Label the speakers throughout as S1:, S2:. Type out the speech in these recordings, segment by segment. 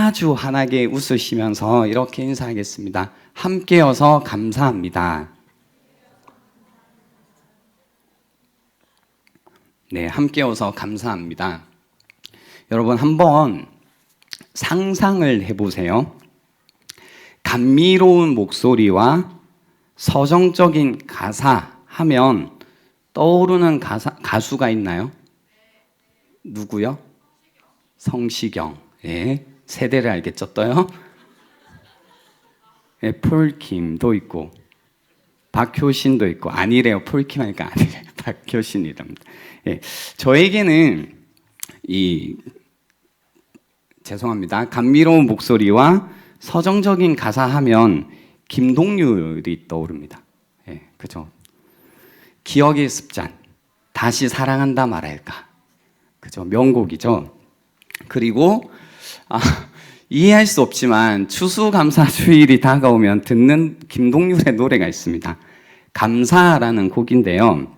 S1: 아주 환하게 웃으시면서 이렇게 인사하겠습니다. 함께여서 감사합니다. 네, 함께여서 감사합니다. 여러분 한번 상상을 해보세요. 감미로운 목소리와 서정적인 가사 하면 떠오르는 가수가 있나요? 누구요? 성시경. 예, 세대를 알겠죠, 또요? 예, 폴킴도 있고, 박효신도 있고, 아니래요. 폴킴 하니까 아니래요. 박효신이랍니다. 예, 저에게는 죄송합니다. 감미로운 목소리와 서정적인 가사 하면 김동률이 떠오릅니다. 예, 그죠? 기억의 습잔, 다시 사랑한다 말할까. 그죠? 명곡이죠. 그리고 이해할 수 없지만 추수감사주일이 다가오면 듣는 김동률의 노래가 있습니다. 감사라는 곡인데요.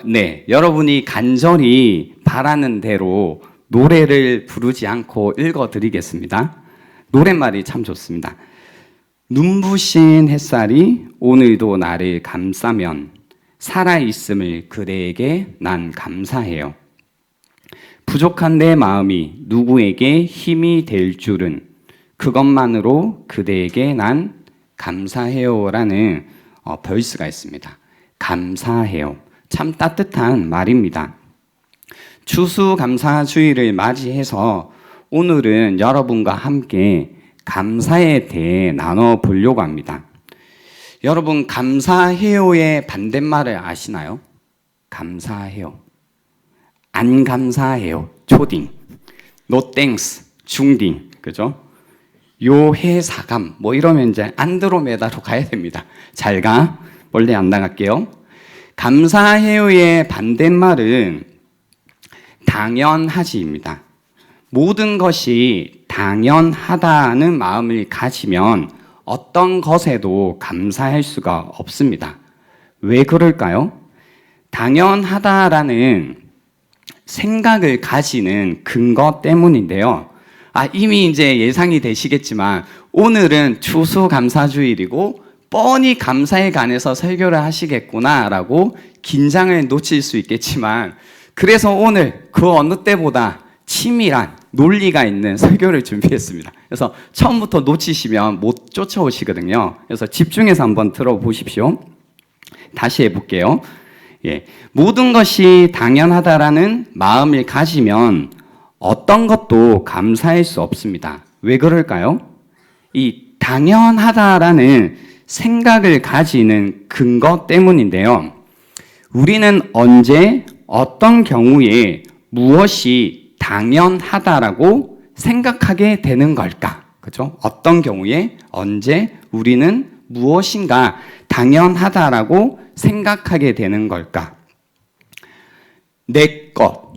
S1: 네, 여러분이 간절히 바라는 대로 노래를 부르지 않고 읽어드리겠습니다. 노랫말이 참 좋습니다. 눈부신 햇살이 오늘도 나를 감싸면 살아있음을 그대에게 난 감사해요. 부족한 내 마음이 누구에게 힘이 될 줄은 그것만으로 그대에게 난 감사해요 라는 벌스가 있습니다. 감사해요. 참 따뜻한 말입니다. 추수감사주의를 맞이해서 오늘은 여러분과 함께 감사에 대해 나눠보려고 합니다. 여러분, 감사해요의 반대말을 아시나요? 감사해요. 안 감사해요. 초딩. No thanks. 중딩. 그죠? 요해사감. 뭐 이러면 이제 안드로메다로 가야 됩니다. 잘 가. 원래 안 나갈게요. 감사해요의 반대말은 당연하지입니다. 모든 것이 당연하다는 마음을 가지면 어떤 것에도 감사할 수가 없습니다. 왜 그럴까요? 당연하다라는 생각을 가지는 근거 때문인데요. 이미 이제 예상이 되시겠지만 오늘은 추수감사주일이고 뻔히 감사에 관해서 설교를 하시겠구나라고 긴장을 놓칠 수 있겠지만 그래서 오늘 그 어느 때보다 치밀한 논리가 있는 설교를 준비했습니다. 그래서 처음부터 놓치시면 못 쫓아오시거든요. 그래서 집중해서 한번 들어보십시오. 다시 해볼게요. 예, 모든 것이 당연하다라는 마음을 가지면 어떤 것도 감사할 수 없습니다. 왜 그럴까요? 이 당연하다라는 생각을 가지는 근거 때문인데요. 우리는 언제 어떤 경우에 무엇이 당연하다라고 생각하게 되는 걸까? 그죠? 어떤 경우에 언제 우리는 무엇인가 당연하다라고 생각하게 되는 걸까? 내 것,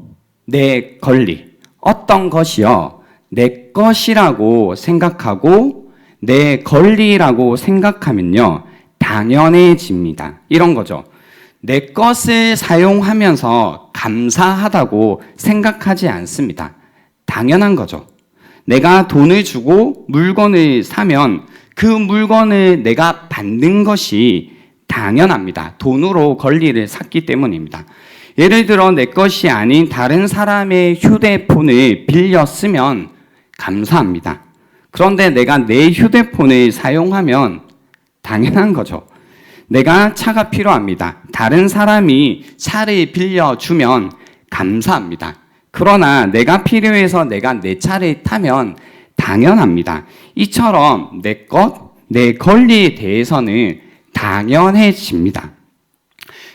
S1: 내 권리. 어떤 것이요? 내 것이라고 생각하고 내 권리라고 생각하면요. 당연해집니다. 이런 거죠. 내 것을 사용하면서 감사하다고 생각하지 않습니다. 당연한 거죠. 내가 돈을 주고 물건을 사면 그 물건을 내가 받는 것이 당연합니다. 돈으로 권리를 샀기 때문입니다. 예를 들어 내 것이 아닌 다른 사람의 휴대폰을 빌려 쓰면 감사합니다. 그런데 내가 내 휴대폰을 사용하면 당연한 거죠. 내가 차가 필요합니다. 다른 사람이 차를 빌려주면 감사합니다. 그러나 내가 필요해서 내가 내 차를 타면 당연합니다. 이처럼 내 것, 내 권리에 대해서는 당연해집니다.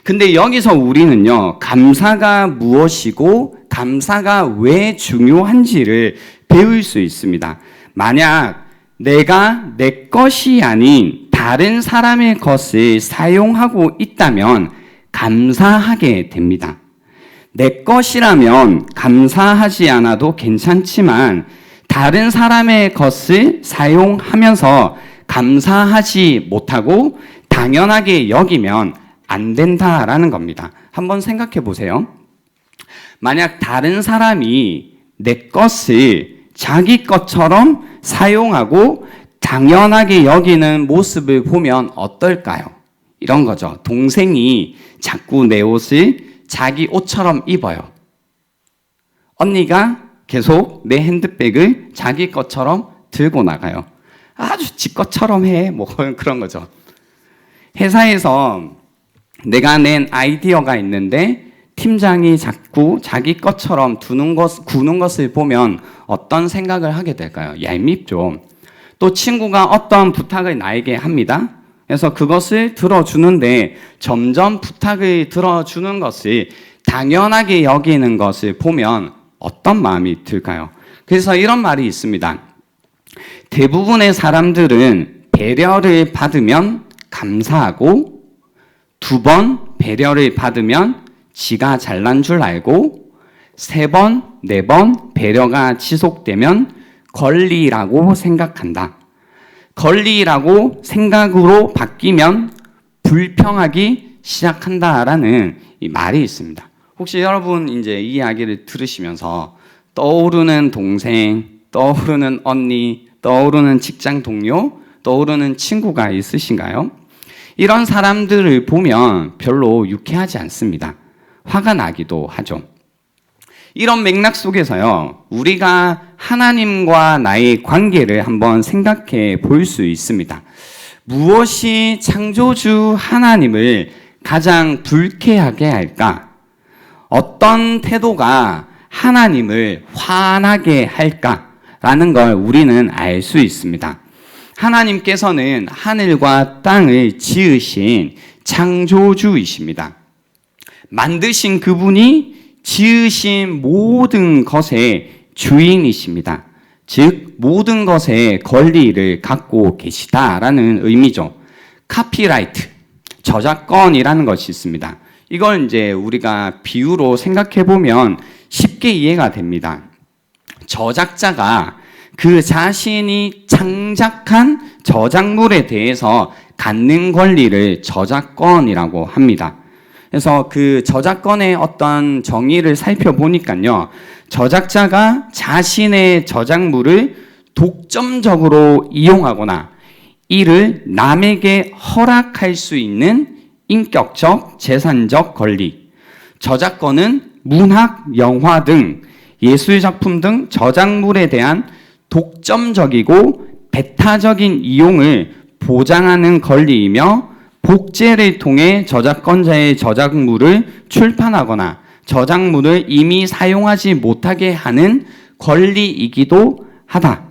S1: 근데 여기서 우리는요, 감사가 무엇이고 감사가 왜 중요한지를 배울 수 있습니다. 만약 내가 내 것이 아닌 다른 사람의 것을 사용하고 있다면 감사하게 됩니다. 내 것이라면 감사하지 않아도 괜찮지만 다른 사람의 것을 사용하면서 감사하지 못하고 당연하게 여기면 안 된다라는 겁니다. 한번 생각해 보세요. 만약 다른 사람이 내 것을 자기 것처럼 사용하고 당연하게 여기는 모습을 보면 어떨까요? 이런 거죠. 동생이 자꾸 내 옷을 자기 옷처럼 입어요. 언니가 계속 내 핸드백을 자기 것처럼 들고 나가요. 아주 지 것처럼 해. 뭐 그런 거죠. 회사에서 내가 낸 아이디어가 있는데 팀장이 자꾸 자기 것처럼 구는 것을 보면 어떤 생각을 하게 될까요? 얄밉죠. 또 친구가 어떤 부탁을 나에게 합니다. 그래서 그것을 들어주는데 점점 부탁을 들어주는 것을 당연하게 여기는 것을 보면 어떤 마음이 들까요? 그래서 이런 말이 있습니다. 대부분의 사람들은 배려를 받으면 감사하고 2번 배려를 받으면 지가 잘난 줄 알고 3번, 4번 배려가 지속되면 권리라고 생각한다. 권리라고 생각으로 바뀌면 불평하기 시작한다라는 이 말이 있습니다. 혹시 여러분 이제 이 이야기를 들으시면서 떠오르는 동생, 떠오르는 언니, 떠오르는 직장 동료, 떠오르는 친구가 있으신가요? 이런 사람들을 보면 별로 유쾌하지 않습니다. 화가 나기도 하죠. 이런 맥락 속에서요, 우리가 하나님과 나의 관계를 한번 생각해 볼 수 있습니다. 무엇이 창조주 하나님을 가장 불쾌하게 할까? 어떤 태도가 하나님을 화나게 할까라는 걸 우리는 알 수 있습니다. 하나님께서는 하늘과 땅을 지으신 창조주이십니다. 만드신 그분이 지으신 모든 것의 주인이십니다. 즉 모든 것의 권리를 갖고 계시다라는 의미죠. 카피라이트, 저작권이라는 것이 있습니다. 이걸 이제 우리가 비유로 생각해 보면 쉽게 이해가 됩니다. 저작자가 그 자신이 창작한 저작물에 대해서 갖는 권리를 저작권이라고 합니다. 그래서 그 저작권의 어떤 정의를 살펴보니까요, 저작자가 자신의 저작물을 독점적으로 이용하거나 이를 남에게 허락할 수 있는 인격적, 재산적 권리. 저작권은 문학, 영화 등 예술작품 등 저작물에 대한 독점적이고 배타적인 이용을 보장하는 권리이며 복제를 통해 저작권자의 저작물을 출판하거나 저작물을 이미 사용하지 못하게 하는 권리이기도 하다.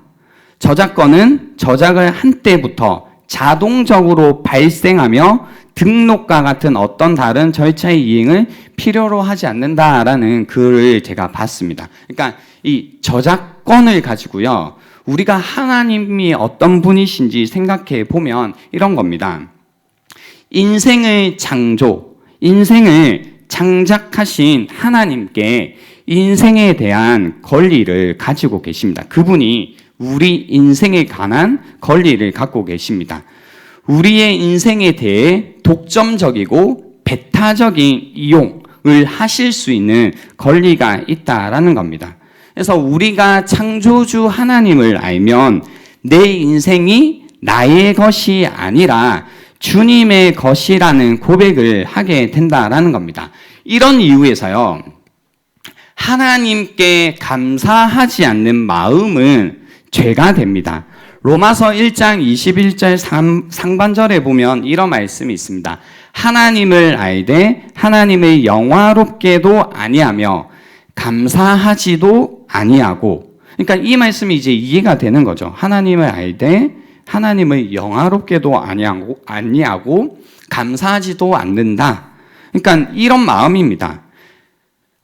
S1: 저작권은 저작을 한 때부터 자동적으로 발생하며 등록과 같은 어떤 다른 절차의 이행을 필요로 하지 않는다라는 글을 제가 봤습니다. 그러니까 이 저작권을 가지고요, 우리가 하나님이 어떤 분이신지 생각해 보면 이런 겁니다. 인생을 창작하신 하나님께 인생에 대한 권리를 가지고 계십니다. 그분이 우리 인생에 관한 권리를 갖고 계십니다. 우리의 인생에 대해 독점적이고 배타적인 이용을 하실 수 있는 권리가 있다라는 겁니다. 그래서 우리가 창조주 하나님을 알면 내 인생이 나의 것이 아니라 주님의 것이라는 고백을 하게 된다라는 겁니다. 이런 이유에서요, 하나님께 감사하지 않는 마음은 죄가 됩니다. 로마서 1장 21절 상반절에 보면 이런 말씀이 있습니다. 하나님을 알되 하나님을 영화롭게도 아니하며 감사하지도 아니하고. 그러니까 이 말씀이 이제 이해가 되는 거죠. 하나님을 알되 하나님을 영화롭게도 아니하고 감사하지도 않는다. 그러니까 이런 마음입니다.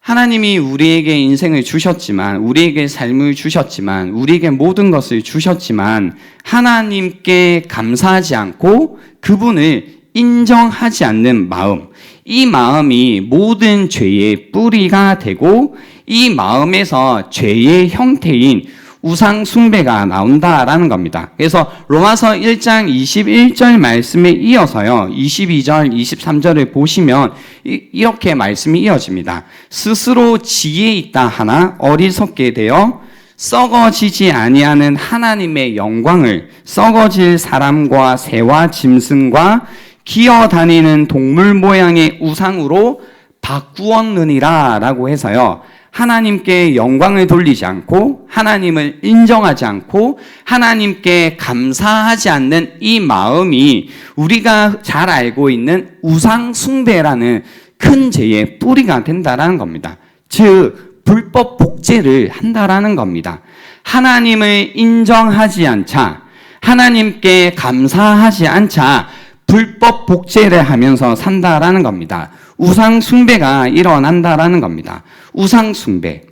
S1: 하나님이 우리에게 인생을 주셨지만, 우리에게 삶을 주셨지만, 우리에게 모든 것을 주셨지만 하나님께 감사하지 않고 그분을 인정하지 않는 마음, 이 마음이 모든 죄의 뿌리가 되고 이 마음에서 죄의 형태인 우상 숭배가 나온다라는 겁니다. 그래서 로마서 1장 21절 말씀에 이어서요, 22절, 23절을 보시면 이렇게 말씀이 이어집니다. 스스로 지혜 있다 하나 어리석게 되어 썩어지지 아니하는 하나님의 영광을 썩어질 사람과 새와 짐승과 기어다니는 동물 모양의 우상으로 바꾸었느니라 라고 해서요, 하나님께 영광을 돌리지 않고 하나님을 인정하지 않고 하나님께 감사하지 않는 이 마음이 우리가 잘 알고 있는 우상 숭배라는 큰 죄의 뿌리가 된다라는 겁니다. 즉 불법 복제를 한다라는 겁니다. 하나님을 인정하지 않자, 하나님께 감사하지 않자 불법 복제를 하면서 산다라는 겁니다. 우상 숭배가 일어난다라는 겁니다. 우상 숭배.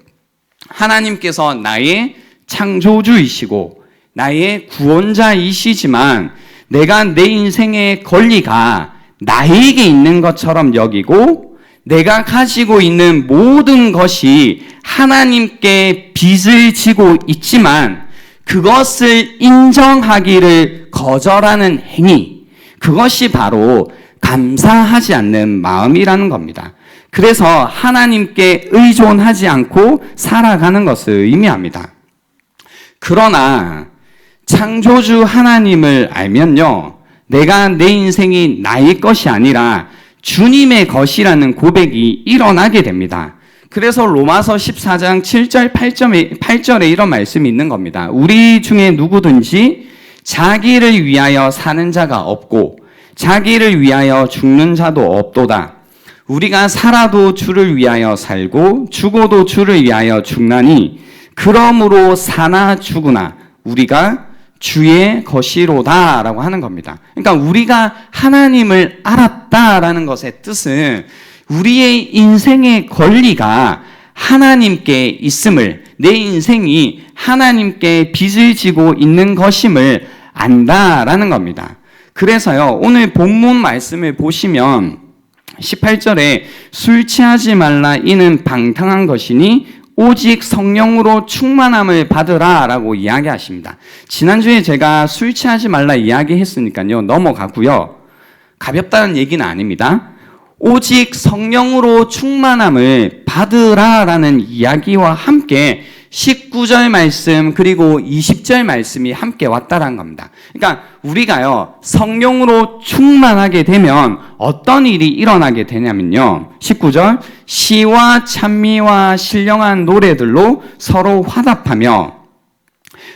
S1: 하나님께서 나의 창조주이시고 나의 구원자이시지만 내가 내 인생의 권리가 나에게 있는 것처럼 여기고 내가 가지고 있는 모든 것이 하나님께 빚을 지고 있지만 그것을 인정하기를 거절하는 행위, 그것이 바로 감사하지 않는 마음이라는 겁니다. 그래서 하나님께 의존하지 않고 살아가는 것을 의미합니다. 그러나 창조주 하나님을 알면요, 내가 내 인생이 나의 것이 아니라 주님의 것이라는 고백이 일어나게 됩니다. 그래서 로마서 14장 7절 8절에 이런 말씀이 있는 겁니다. 우리 중에 누구든지 자기를 위하여 사는 자가 없고 자기를 위하여 죽는 자도 없도다. 우리가 살아도 주를 위하여 살고 죽어도 주를 위하여 죽나니 그러므로 사나 죽으나 우리가 주의 것이로다 라고 하는 겁니다. 그러니까 우리가 하나님을 알았다라는 것의 뜻은 우리의 인생의 권리가 하나님께 있음을, 내 인생이 하나님께 빚을 지고 있는 것임을 안다라는 겁니다. 그래서요, 오늘 본문 말씀을 보시면 18절에 술 취하지 말라 이는 방탕한 것이니 오직 성령으로 충만함을 받으라 라고 이야기하십니다. 지난주에 제가 술 취하지 말라 이야기했으니까요, 넘어가고요. 가볍다는 얘기는 아닙니다. 오직 성령으로 충만함을 받으라 라는 이야기와 함께 19절 말씀 그리고 20절 말씀이 함께 왔다라는 겁니다. 그러니까 우리가요, 성령으로 충만하게 되면 어떤 일이 일어나게 되냐면요, 19절 시와 찬미와 신령한 노래들로 서로 화답하며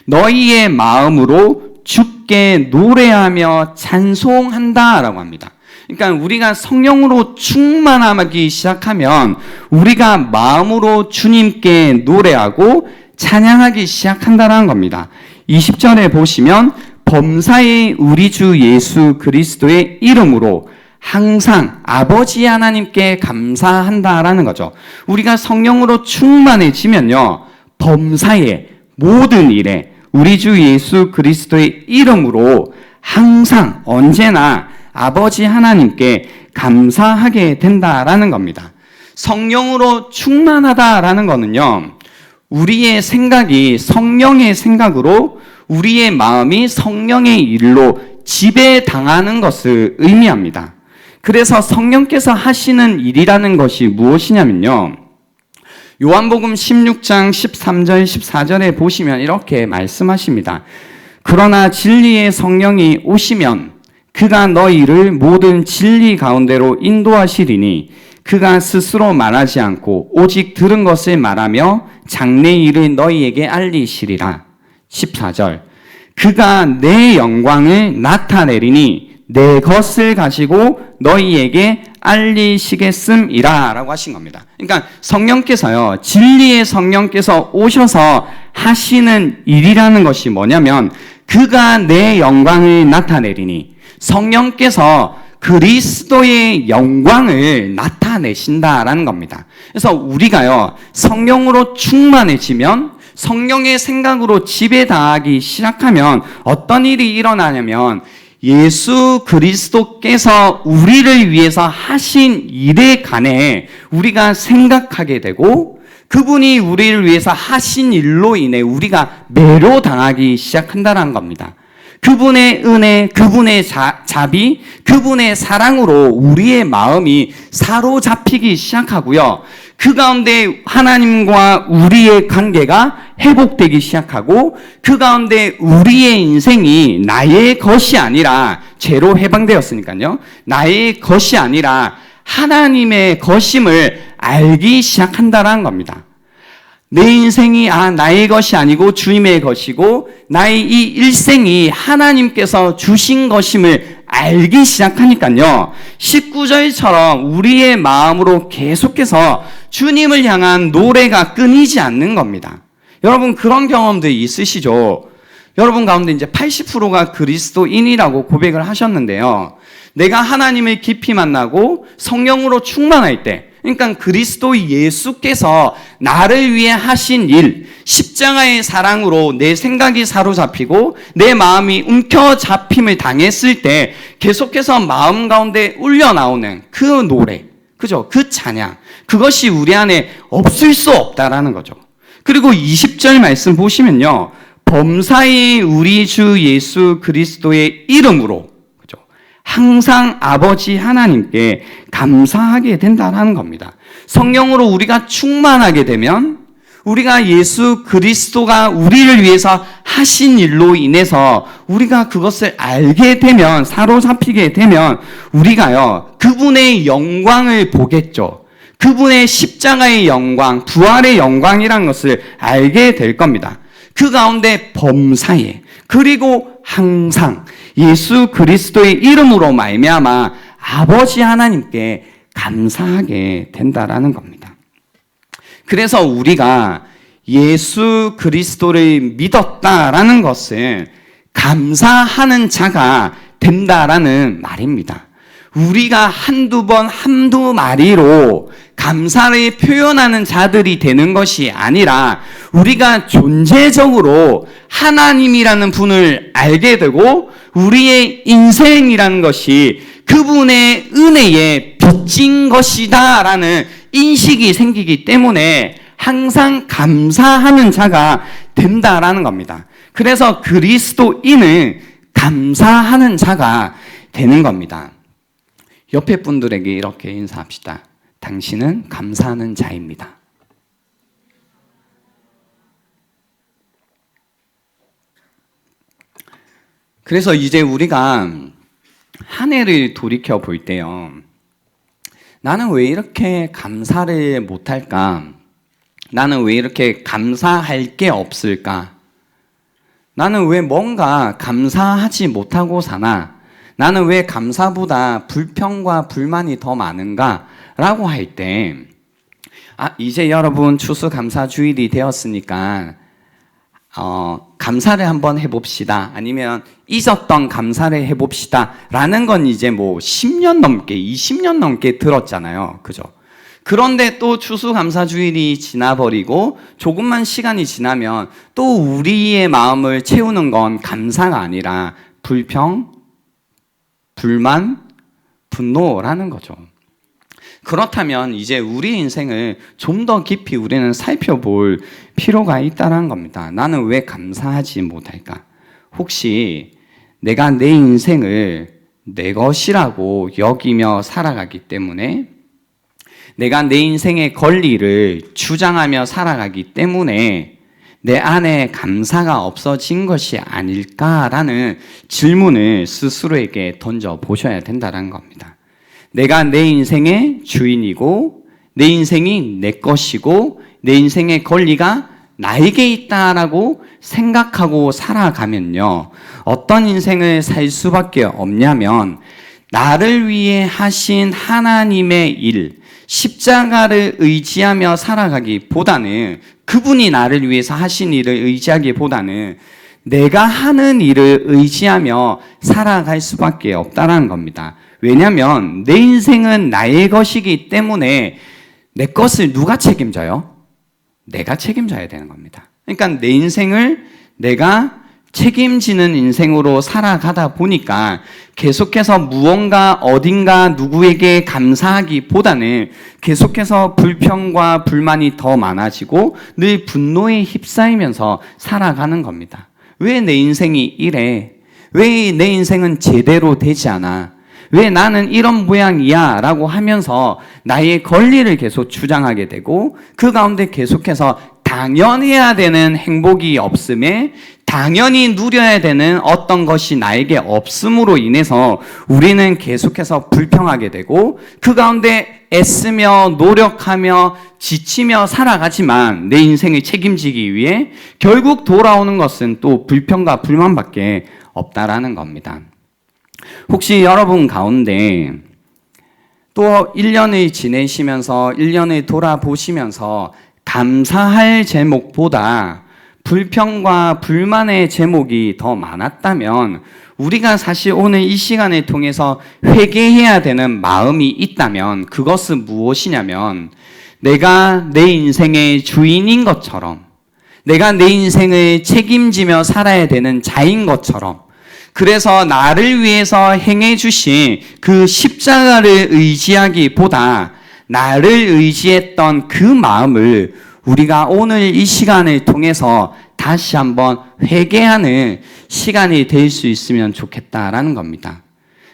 S1: 너희의 마음으로 주께 노래하며 찬송한다 라고 합니다. 그러니까 우리가 성령으로 충만하기 시작하면 우리가 마음으로 주님께 노래하고 찬양하기 시작한다는 겁니다. 20절에 보시면 범사의 우리 주 예수 그리스도의 이름으로 항상 아버지 하나님께 감사한다라는 거죠. 우리가 성령으로 충만해지면요, 범사의 모든 일에 우리 주 예수 그리스도의 이름으로 항상 언제나 아버지 하나님께 감사하게 된다라는 겁니다. 성령으로 충만하다라는 거는요, 우리의 생각이 성령의 생각으로 우리의 마음이 성령의 일로 지배당하는 것을 의미합니다. 그래서 성령께서 하시는 일이라는 것이 무엇이냐면요, 요한복음 16장 13절 14절에 보시면 이렇게 말씀하십니다. 그러나 진리의 성령이 오시면 그가 너희를 모든 진리 가운데로 인도하시리니 그가 스스로 말하지 않고 오직 들은 것을 말하며 장래 일을 너희에게 알리시리라. 14절 그가 내 영광을 나타내리니 내 것을 가지고 너희에게 알리시겠음이라 라고 하신 겁니다. 그러니까 성령께서요, 진리의 성령께서 오셔서 하시는 일이라는 것이 뭐냐면 그가 내 영광을 나타내리니, 성령께서 그리스도의 영광을 나타내신다라는 겁니다. 그래서 우리가요, 성령으로 충만해지면, 성령의 생각으로 지배당하기 시작하면 어떤 일이 일어나냐면 예수 그리스도께서 우리를 위해서 하신 일에 관해 우리가 생각하게 되고, 그분이 우리를 위해서 하신 일로 인해 우리가 매료당하기 시작한다는 겁니다. 그분의 은혜, 그분의 자비, 그분의 사랑으로 우리의 마음이 사로잡히기 시작하고요. 그 가운데 하나님과 우리의 관계가 회복되기 시작하고 그 가운데 우리의 인생이 나의 것이 아니라 죄로 해방되었으니까요. 나의 것이 아니라 하나님의 것임을 알기 시작한다는 겁니다. 내 인생이 나의 것이 아니고 주님의 것이고 나의 이 일생이 하나님께서 주신 것임을 알기 시작하니까요. 19절처럼 우리의 마음으로 계속해서 주님을 향한 노래가 끊이지 않는 겁니다. 여러분 그런 경험도 있으시죠? 여러분 가운데 이제 80%가 그리스도인이라고 고백을 하셨는데요. 내가 하나님을 깊이 만나고 성령으로 충만할 때, 그러니까 그리스도 예수께서 나를 위해 하신 일, 십자가의 사랑으로 내 생각이 사로잡히고 내 마음이 움켜잡힘을 당했을 때 계속해서 마음 가운데 울려나오는 그 노래, 그죠? 그 찬양, 그것이 우리 안에 없을 수 없다라는 거죠. 그리고 20절 말씀 보시면요. 범사의 우리 주 예수 그리스도의 이름으로, 그죠? 항상 아버지 하나님께 감사하게 된다는 겁니다. 성령으로 우리가 충만하게 되면 우리가 예수 그리스도가 우리를 위해서 하신 일로 인해서 우리가 그것을 알게 되면, 사로잡히게 되면 우리가요 그분의 영광을 보겠죠. 그분의 십자가의 영광, 부활의 영광이라는 것을 알게 될 겁니다. 그 가운데 범사에, 그리고 항상 예수 그리스도의 이름으로 말미암아 아버지 하나님께 감사하게 된다라는 겁니다. 그래서 우리가 예수 그리스도를 믿었다라는 것을 감사하는 자가 된다라는 말입니다. 우리가 한두 번, 한두 마디로 감사를 표현하는 자들이 되는 것이 아니라 우리가 존재적으로 하나님이라는 분을 알게 되고 우리의 인생이라는 것이 그분의 은혜에 빚진 것이다 라는 인식이 생기기 때문에 항상 감사하는 자가 된다라는 겁니다. 그래서 그리스도인은 감사하는 자가 되는 겁니다. 옆에 분들에게 이렇게 인사합시다. 당신은 감사하는 자입니다. 그래서 이제 우리가 한 해를 돌이켜 볼 때요. 나는 왜 이렇게 감사를 못할까? 나는 왜 이렇게 감사할 게 없을까? 나는 왜 뭔가 감사하지 못하고 사나? 나는 왜 감사보다 불평과 불만이 더 많은가? 라고 할 때, 이제 여러분 추수감사주일이 되었으니까 감사를 한번 해봅시다. 아니면 잊었던 감사를 해봅시다. 라는 건 이제 뭐 10년 넘게, 20년 넘게 들었잖아요. 그죠? 그런데 또 추수감사주일이 지나버리고 조금만 시간이 지나면 또 우리의 마음을 채우는 건 감사가 아니라 불평, 불만, 분노라는 거죠. 그렇다면 이제 우리 인생을 좀 더 깊이 우리는 살펴볼 필요가 있다는 겁니다. 나는 왜 감사하지 못할까? 혹시 내가 내 인생을 내 것이라고 여기며 살아가기 때문에, 내가 내 인생의 권리를 주장하며 살아가기 때문에 내 안에 감사가 없어진 것이 아닐까라는 질문을 스스로에게 던져보셔야 된다는 겁니다. 내가 내 인생의 주인이고 내 인생이 내 것이고 내 인생의 권리가 나에게 있다라고 생각하고 살아가면요. 어떤 인생을 살 수밖에 없냐면 나를 위해 하신 하나님의 일, 십자가를 의지하며 살아가기보다는, 그분이 나를 위해서 하신 일을 의지하기보다는 내가 하는 일을 의지하며 살아갈 수밖에 없다는 겁니다. 왜냐하면 내 인생은 나의 것이기 때문에 내 것을 누가 책임져요? 내가 책임져야 되는 겁니다. 그러니까 내 인생을 내가 책임지는 인생으로 살아가다 보니까 계속해서 무언가 어딘가 누구에게 감사하기보다는 계속해서 불평과 불만이 더 많아지고 늘 분노에 휩싸이면서 살아가는 겁니다. 왜 내 인생이 이래? 왜 내 인생은 제대로 되지 않아? 왜 나는 이런 모양이야? 라고 하면서 나의 권리를 계속 주장하게 되고 그 가운데 계속해서 당연해야 되는 행복이 없음에 당연히 누려야 되는 어떤 것이 나에게 없음으로 인해서 우리는 계속해서 불평하게 되고 그 가운데 애쓰며 노력하며 지치며 살아가지만 내 인생을 책임지기 위해 결국 돌아오는 것은 또 불평과 불만밖에 없다라는 겁니다. 혹시 여러분 가운데 또 1년을 지내시면서 1년을 돌아보시면서 감사할 제목보다 불평과 불만의 제목이 더 많았다면 우리가 사실 오늘 이 시간을 통해서 회개해야 되는 마음이 있다면 그것은 무엇이냐면 내가 내 인생의 주인인 것처럼 내가 내 인생을 책임지며 살아야 되는 자인 것처럼 그래서 나를 위해서 행해 주신 그 십자가를 의지하기보다 나를 의지했던 그 마음을 우리가 오늘 이 시간을 통해서 다시 한번 회개하는 시간이 될 수 있으면 좋겠다라는 겁니다.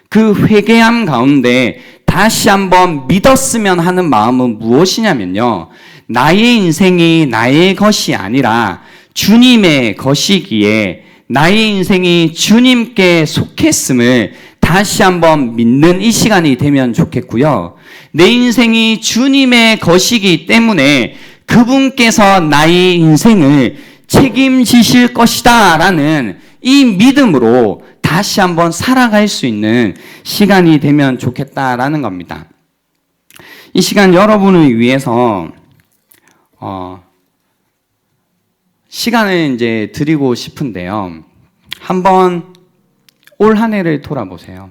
S1: 그 회개함 가운데 다시 한번 믿었으면 하는 마음은 무엇이냐면요. 나의 인생이 나의 것이 아니라 주님의 것이기에 나의 인생이 주님께 속했음을 다시 한번 믿는 이 시간이 되면 좋겠고요. 내 인생이 주님의 것이기 때문에 그분께서 나의 인생을 책임지실 것이다 라는 이 믿음으로 다시 한번 살아갈 수 있는 시간이 되면 좋겠다라는 겁니다. 이 시간 여러분을 위해서 시간을 이제 드리고 싶은데요. 한번 올 한 해를 돌아보세요.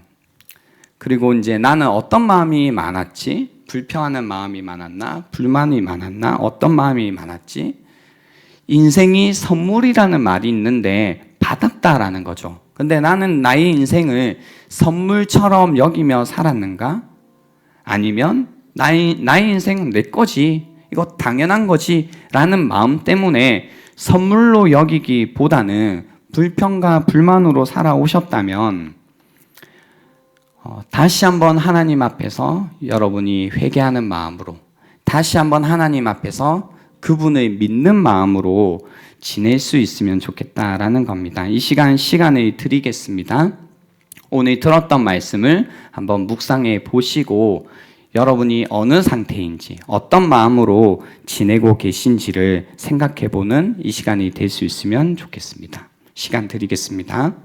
S1: 그리고 이제 나는 어떤 마음이 많았지? 불평하는 마음이 많았나? 불만이 많았나? 어떤 마음이 많았지? 인생이 선물이라는 말이 있는데 받았다라는 거죠. 근데 나는 나의 인생을 선물처럼 여기며 살았는가? 아니면 나의 인생은 내 거지. 이거 당연한 거지. 라는 마음 때문에 선물로 여기기보다는 불평과 불만으로 살아오셨다면 다시 한번 하나님 앞에서 여러분이 회개하는 마음으로 다시 한번 하나님 앞에서 그분을 믿는 마음으로 지낼 수 있으면 좋겠다라는 겁니다. 이 시간을 드리겠습니다. 오늘 들었던 말씀을 한번 묵상해 보시고 여러분이 어느 상태인지 어떤 마음으로 지내고 계신지를 생각해 보는 이 시간이 될 수 있으면 좋겠습니다. 시간 드리겠습니다.